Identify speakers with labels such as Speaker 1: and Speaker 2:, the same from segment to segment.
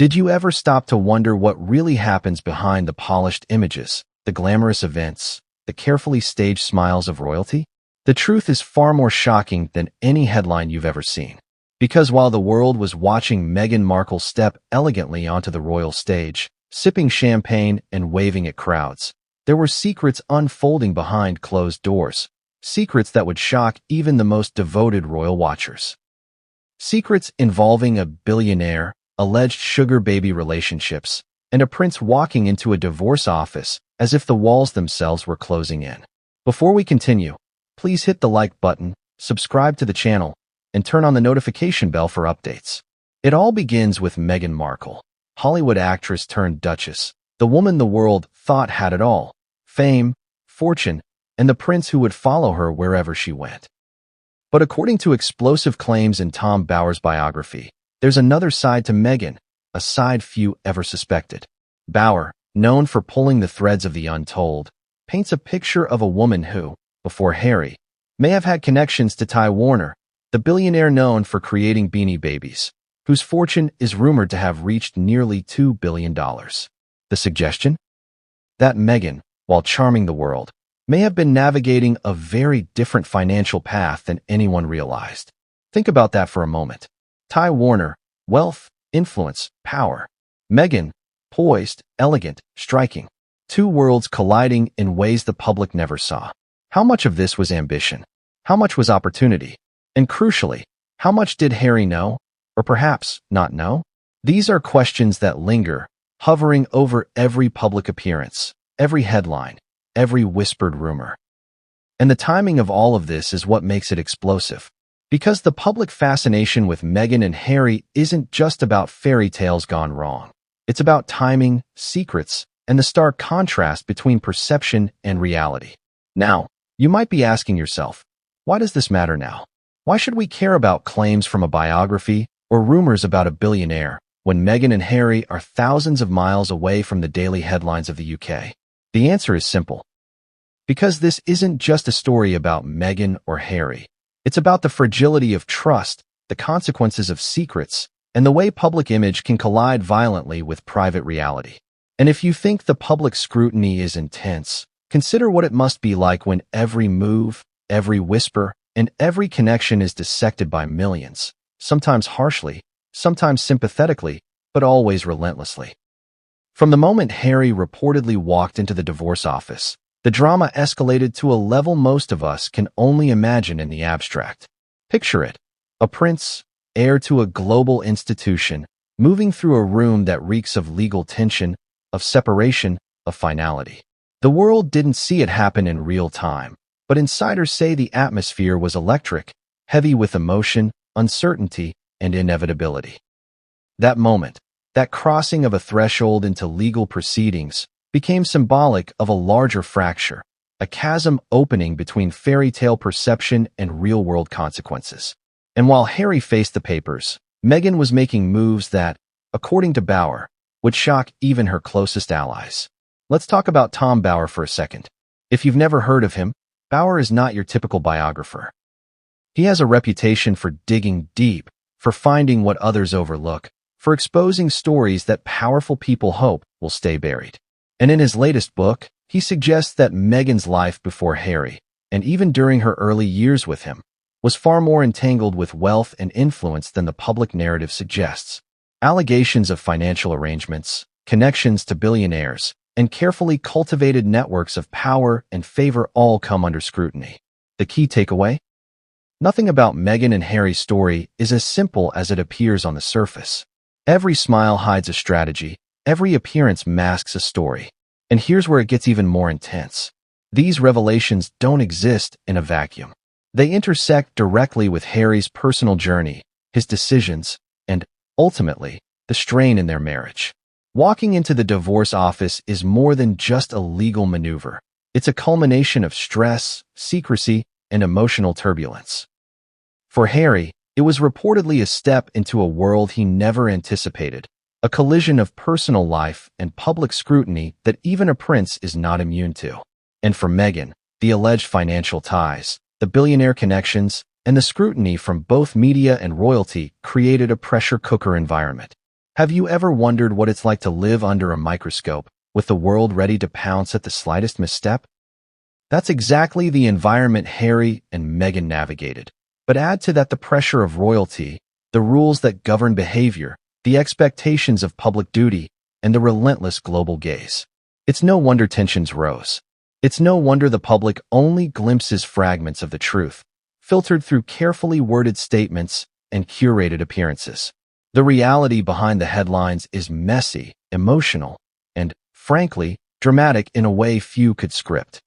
Speaker 1: Did you ever stop to wonder what really happens behind the polished images, the glamorous events, the carefully staged smiles of royalty? The truth is far more shocking than any headline you've ever seen. Because while the world was watching Meghan Markle step elegantly onto the royal stage, sipping champagne and waving at crowds, there were secrets unfolding behind closed doors. Secrets that would shock even the most devoted royal watchers. Secrets involving a billionaire, alleged sugar baby relationships, and a prince walking into a divorce office as if the walls themselves were closing in. Before we continue, please hit the like button, subscribe to the channel, and turn on the notification bell for updates. It all begins with Meghan Markle, Hollywood actress turned duchess, the woman the world thought had it all: fame, fortune, and the prince who would follow her wherever she went. But according to explosive claims in Tom Bower's biography, there's another side to Meghan, a side few ever suspected. Bower, known for pulling the threads of the untold, paints a picture of a woman who, before Harry, may have had connections to Ty Warner, the billionaire known for creating Beanie Babies, whose fortune is rumored to have reached nearly $2 billion. The suggestion? That Meghan, while charming the world, may have been navigating a very different financial path than anyone realized. Think about that for a moment. Ty Warner, wealth, influence, power. Meghan, poised, elegant, striking. Two worlds colliding in ways the public never saw. How much of this was ambition? How much was opportunity? And crucially, how much did Harry know? Or perhaps not know? These are questions that linger, hovering over every public appearance, every headline, every whispered rumor. And the timing of all of this is what makes it explosive. Because the public fascination with Meghan and Harry isn't just about fairy tales gone wrong. It's about timing, secrets, and the stark contrast between perception and reality. Now, you might be asking yourself, why does this matter now? Why should we care about claims from a biography or rumors about a billionaire when Meghan and Harry are thousands of miles away from the daily headlines of the UK? The answer is simple. Because this isn't just a story about Meghan or Harry. It's about the fragility of trust, the consequences of secrets, and the way public image can collide violently with private reality. And if you think the public scrutiny is intense, consider what it must be like when every move, every whisper, and every connection is dissected by millions, sometimes harshly, sometimes sympathetically, but always relentlessly. From the moment Harry reportedly walked into the divorce office, the drama escalated to a level most of us can only imagine in the abstract. Picture it: a prince, heir to a global institution, moving through a room that reeks of legal tension, of separation, of finality. The world didn't see it happen in real time, but insiders say the atmosphere was electric, heavy with emotion, uncertainty, and inevitability. That moment, that crossing of a threshold into legal proceedings, became symbolic of a larger fracture, a chasm opening between fairy tale perception and real-world consequences. And while Harry faced the papers, Meghan was making moves that, according to Bower, would shock even her closest allies. Let's talk about Tom Bower for a second. If you've never heard of him, Bower is not your typical biographer. He has a reputation for digging deep, for finding what others overlook, for exposing stories that powerful people hope will stay buried. And in his latest book, he suggests that Meghan's life before Harry, and even during her early years with him, was far more entangled with wealth and influence than the public narrative suggests. Allegations of financial arrangements, connections to billionaires, and carefully cultivated networks of power and favor all come under scrutiny. The key takeaway? Nothing about Meghan and Harry's story is as simple as it appears on the surface. Every smile hides a strategy, every appearance masks a story. And here's where it gets even more intense. These revelations don't exist in a vacuum. They intersect directly with Harry's personal journey, his decisions, and, ultimately, the strain in their marriage. Walking into the divorce office is more than just a legal maneuver. It's a culmination of stress, secrecy, and emotional turbulence. For Harry, it was reportedly a step into a world he never anticipated, a collision of personal life and public scrutiny that even a prince is not immune to. And for Meghan, the alleged financial ties, the billionaire connections, and the scrutiny from both media and royalty created a pressure cooker environment. Have you ever wondered what it's like to live under a microscope, with the world ready to pounce at the slightest misstep? That's exactly the environment Harry and Meghan navigated. But add to that the pressure of royalty, the rules that govern behavior, the expectations of public duty, and the relentless global gaze. It's no wonder tensions rose. It's no wonder the public only glimpses fragments of the truth, filtered through carefully worded statements and curated appearances. The reality behind the headlines is messy, emotional, and, frankly, dramatic in a way few could script.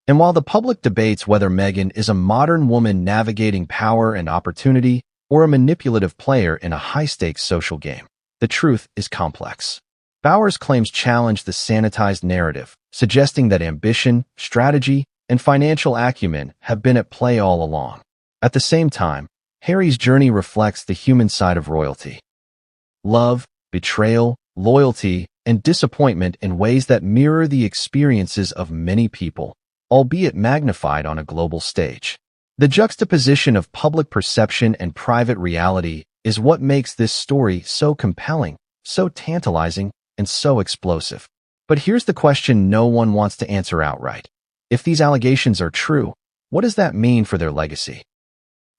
Speaker 1: And while the public debates whether Meghan is a modern woman navigating power and opportunity or a manipulative player in a high-stakes social game, the truth is complex. Bowers' claims challenge the sanitized narrative, suggesting that ambition, strategy, and financial acumen have been at play all along. At the same time, Harry's journey reflects the human side of royalty. Love, betrayal, loyalty, and disappointment in ways that mirror the experiences of many people, albeit magnified on a global stage. The juxtaposition of public perception and private reality is what makes this story so compelling, so tantalizing, and so explosive. But here's the question no one wants to answer outright. If these allegations are true, what does that mean for their legacy?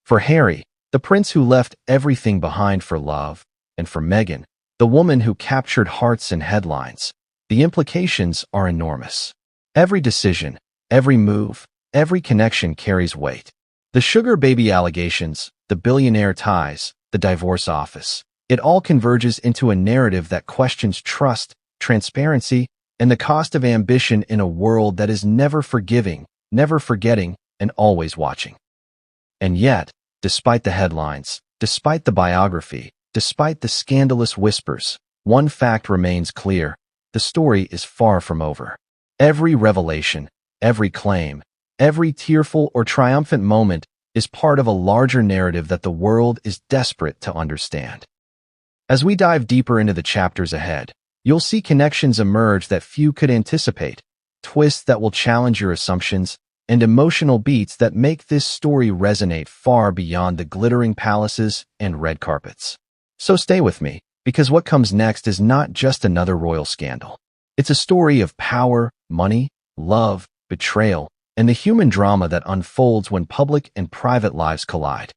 Speaker 1: For Harry, the prince who left everything behind for love, and for Meghan, the woman who captured hearts and headlines, the implications are enormous. Every decision, every move, every connection carries weight. The sugar baby allegations, the billionaire ties, the divorce office, it all converges into a narrative that questions trust, transparency, and the cost of ambition in a world that is never forgiving, never forgetting, and always watching. And yet, despite the headlines, despite the biography, despite the scandalous whispers, one fact remains clear: the story is far from over. Every revelation, every claim, every tearful or triumphant moment is part of a larger narrative that the world is desperate to understand. As we dive deeper into the chapters ahead, you'll see connections emerge that few could anticipate, twists that will challenge your assumptions, and emotional beats that make this story resonate far beyond the glittering palaces and red carpets. So stay with me, because what comes next is not just another royal scandal. It's a story of power, money, love, betrayal, and the human drama that unfolds when public and private lives collide.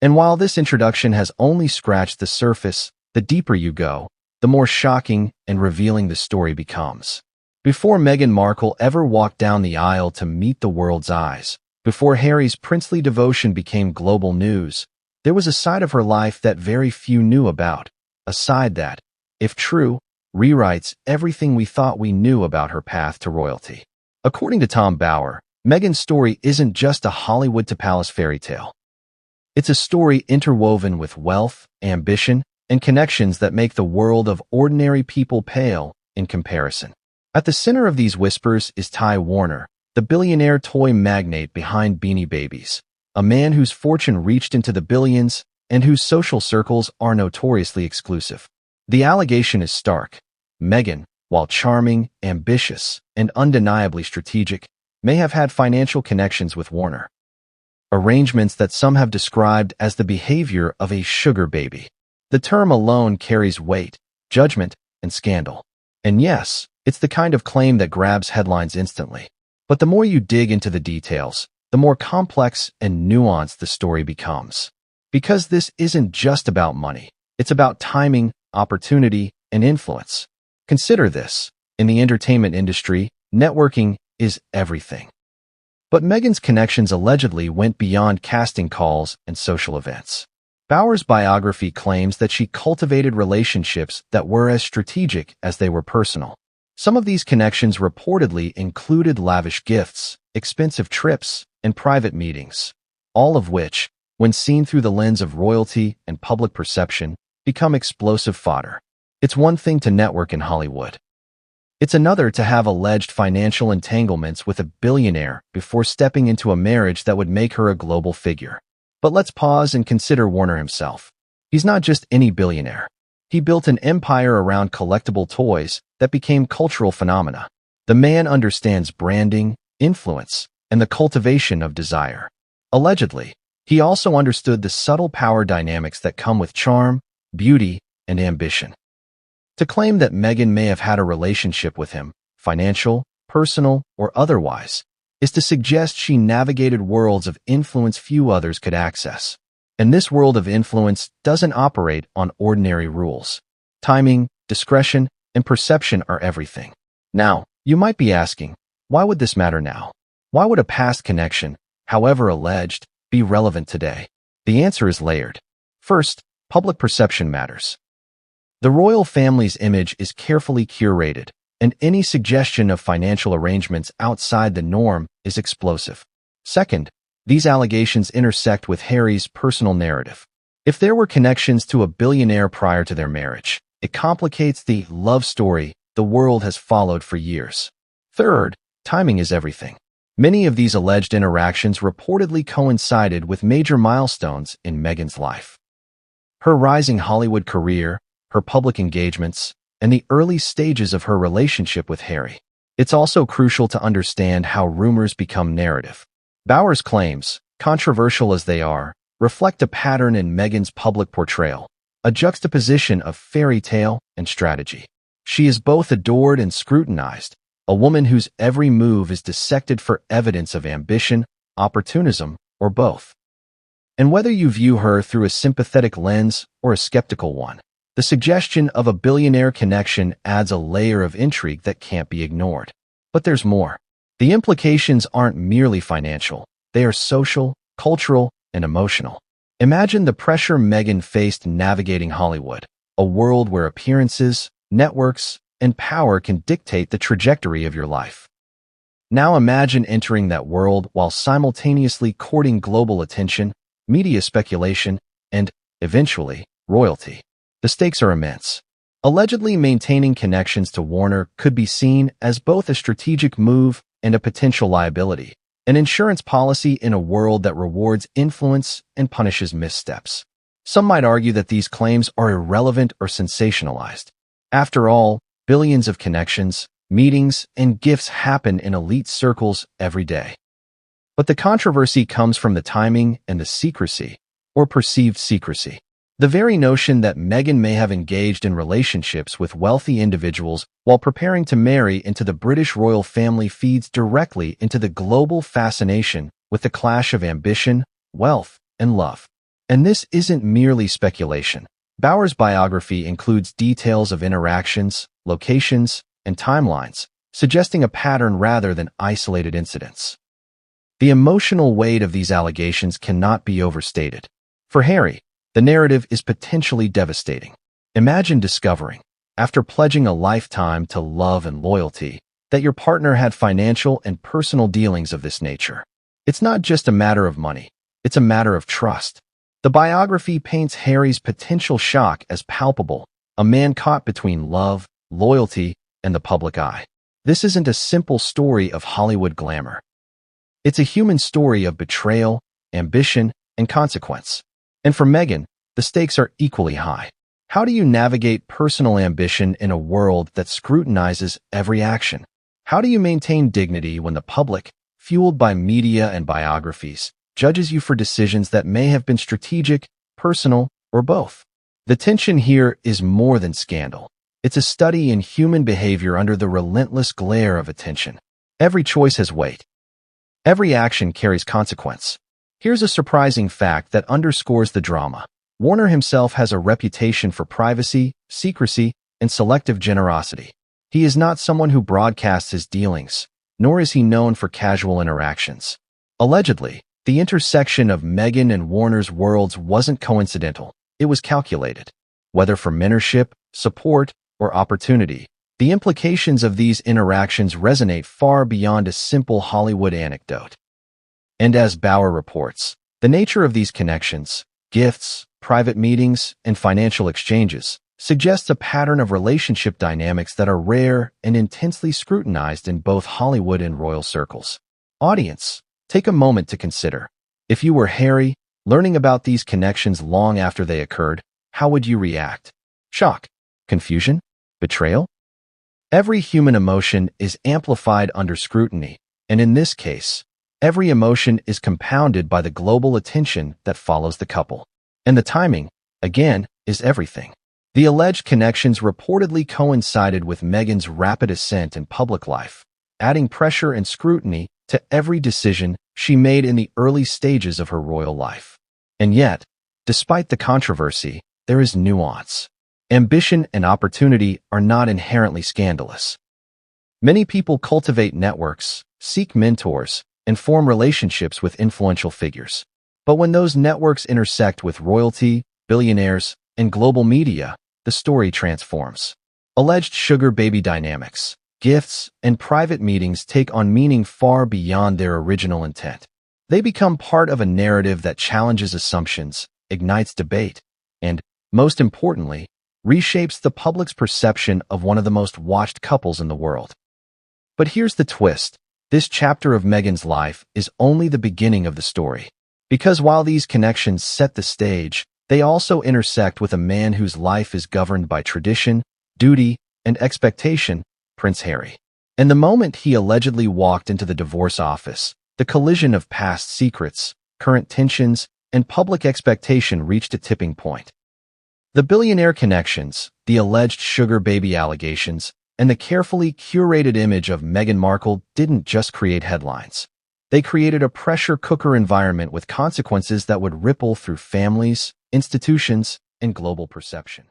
Speaker 1: And while this introduction has only scratched the surface, the deeper you go, the more shocking and revealing the story becomes. Before Meghan Markle ever walked down the aisle to meet the world's eyes, before Harry's princely devotion became global news, there was a side of her life that very few knew about, a side that, if true, rewrites everything we thought we knew about her path to royalty. According to Tom Bower, Meghan's story isn't just a Hollywood to palace fairy tale. It's a story interwoven with wealth, ambition, and connections that make the world of ordinary people pale in comparison. At the center of these whispers is Ty Warner, the billionaire toy magnate behind Beanie Babies, a man whose fortune reached into the billions and whose social circles are notoriously exclusive. The allegation is stark. Meghan, while charming, ambitious, and undeniably strategic, may have had financial connections with Warner. Arrangements that some have described as the behavior of a sugar baby. The term alone carries weight, judgment, and scandal. And yes, it's the kind of claim that grabs headlines instantly. But the more you dig into the details, the more complex and nuanced the story becomes. Because this isn't just about money. It's about timing, opportunity, and influence. Consider this. In the entertainment industry, networking is everything. But Meghan's connections allegedly went beyond casting calls and social events. Bower's biography claims that she cultivated relationships that were as strategic as they were personal. Some of these connections reportedly included lavish gifts, expensive trips, and private meetings, all of which, when seen through the lens of royalty and public perception, become explosive fodder. It's one thing to network in Hollywood. It's another to have alleged financial entanglements with a billionaire before stepping into a marriage that would make her a global figure. But let's pause and consider Warner himself. He's not just any billionaire. He built an empire around collectible toys that became cultural phenomena. The man understands branding, influence, and the cultivation of desire. Allegedly, he also understood the subtle power dynamics that come with charm, beauty, and ambition. To claim that Meghan may have had a relationship with him, financial, personal, or otherwise, is to suggest she navigated worlds of influence few others could access. And this world of influence doesn't operate on ordinary rules. Timing, discretion, and perception are everything. Now, you might be asking, why would this matter now? Why would a past connection, however alleged, be relevant today? The answer is layered. First, public perception matters. The royal family's image is carefully curated, and any suggestion of financial arrangements outside the norm is explosive. Second, these allegations intersect with Harry's personal narrative. If there were connections to a billionaire prior to their marriage, it complicates the love story the world has followed for years. Third, timing is everything. Many of these alleged interactions reportedly coincided with major milestones in Meghan's life. Her rising Hollywood career, her public engagements, and the early stages of her relationship with Harry. It's also crucial to understand how rumors become narrative. Bowers' claims, controversial as they are, reflect a pattern in Meghan's public portrayal, a juxtaposition of fairy tale and strategy. She is both adored and scrutinized, a woman whose every move is dissected for evidence of ambition, opportunism, or both. And whether you view her through a sympathetic lens or a skeptical one, the suggestion of a billionaire connection adds a layer of intrigue that can't be ignored. But there's more. The implications aren't merely financial. They are social, cultural, and emotional. Imagine the pressure Meghan faced navigating Hollywood, a world where appearances, networks, and power can dictate the trajectory of your life. Now imagine entering that world while simultaneously courting global attention, media speculation, and, eventually, royalty. The stakes are immense. Allegedly maintaining connections to Warner could be seen as both a strategic move and a potential liability, an insurance policy in a world that rewards influence and punishes missteps. Some might argue that these claims are irrelevant or sensationalized. After all, billions of connections, meetings, and gifts happen in elite circles every day. But the controversy comes from the timing and the secrecy, or perceived secrecy. The very notion that Meghan may have engaged in relationships with wealthy individuals while preparing to marry into the British royal family feeds directly into the global fascination with the clash of ambition, wealth, and love. And this isn't merely speculation. Bowers' biography includes details of interactions, locations, and timelines, suggesting a pattern rather than isolated incidents. The emotional weight of these allegations cannot be overstated. For Harry, the narrative is potentially devastating. Imagine discovering, after pledging a lifetime to love and loyalty, that your partner had financial and personal dealings of this nature. It's not just a matter of money, it's a matter of trust. The biography paints Harry's potential shock as palpable, a man caught between love, loyalty, and the public eye. This isn't a simple story of Hollywood glamour. It's a human story of betrayal, ambition, and consequence. And for Meghan, the stakes are equally high. How do you navigate personal ambition in a world that scrutinizes every action? How do you maintain dignity when the public, fueled by media and biographies, judges you for decisions that may have been strategic, personal, or both? The tension here is more than scandal. It's a study in human behavior under the relentless glare of attention. Every choice has weight. Every action carries consequence. Here's a surprising fact that underscores the drama. Warner himself has a reputation for privacy, secrecy, and selective generosity. He is not someone who broadcasts his dealings, nor is he known for casual interactions. Allegedly, the intersection of Meghan and Warner's worlds wasn't coincidental. It was calculated. Whether for mentorship, support, or opportunity, the implications of these interactions resonate far beyond a simple Hollywood anecdote. And as Bauer reports, the nature of these connections, gifts, private meetings, and financial exchanges suggests a pattern of relationship dynamics that are rare and intensely scrutinized in both Hollywood and royal circles. Audience, take a moment to consider. If you were Harry, learning about these connections long after they occurred, how would you react? Shock? Confusion? Betrayal? Every human emotion is amplified under scrutiny, and in this case, every emotion is compounded by the global attention that follows the couple. And the timing, again, is everything. The alleged connections reportedly coincided with Meghan's rapid ascent in public life, adding pressure and scrutiny to every decision she made in the early stages of her royal life. And yet, despite the controversy, there is nuance. Ambition and opportunity are not inherently scandalous. Many people cultivate networks, seek mentors, and form relationships with influential figures. But when those networks intersect with royalty, billionaires, and global media, the story transforms. Alleged sugar baby dynamics, gifts, and private meetings take on meaning far beyond their original intent. They become part of a narrative that challenges assumptions, ignites debate, and, most importantly, reshapes the public's perception of one of the most watched couples in the world. But here's the twist. This chapter of Meghan's life is only the beginning of the story. Because while these connections set the stage, they also intersect with a man whose life is governed by tradition, duty, and expectation, Prince Harry. And the moment he allegedly walked into the divorce office, the collision of past secrets, current tensions, and public expectation reached a tipping point. The billionaire connections, the alleged sugar baby allegations, and the carefully curated image of Meghan Markle didn't just create headlines. They created a pressure cooker environment with consequences that would ripple through families, institutions, and global perception.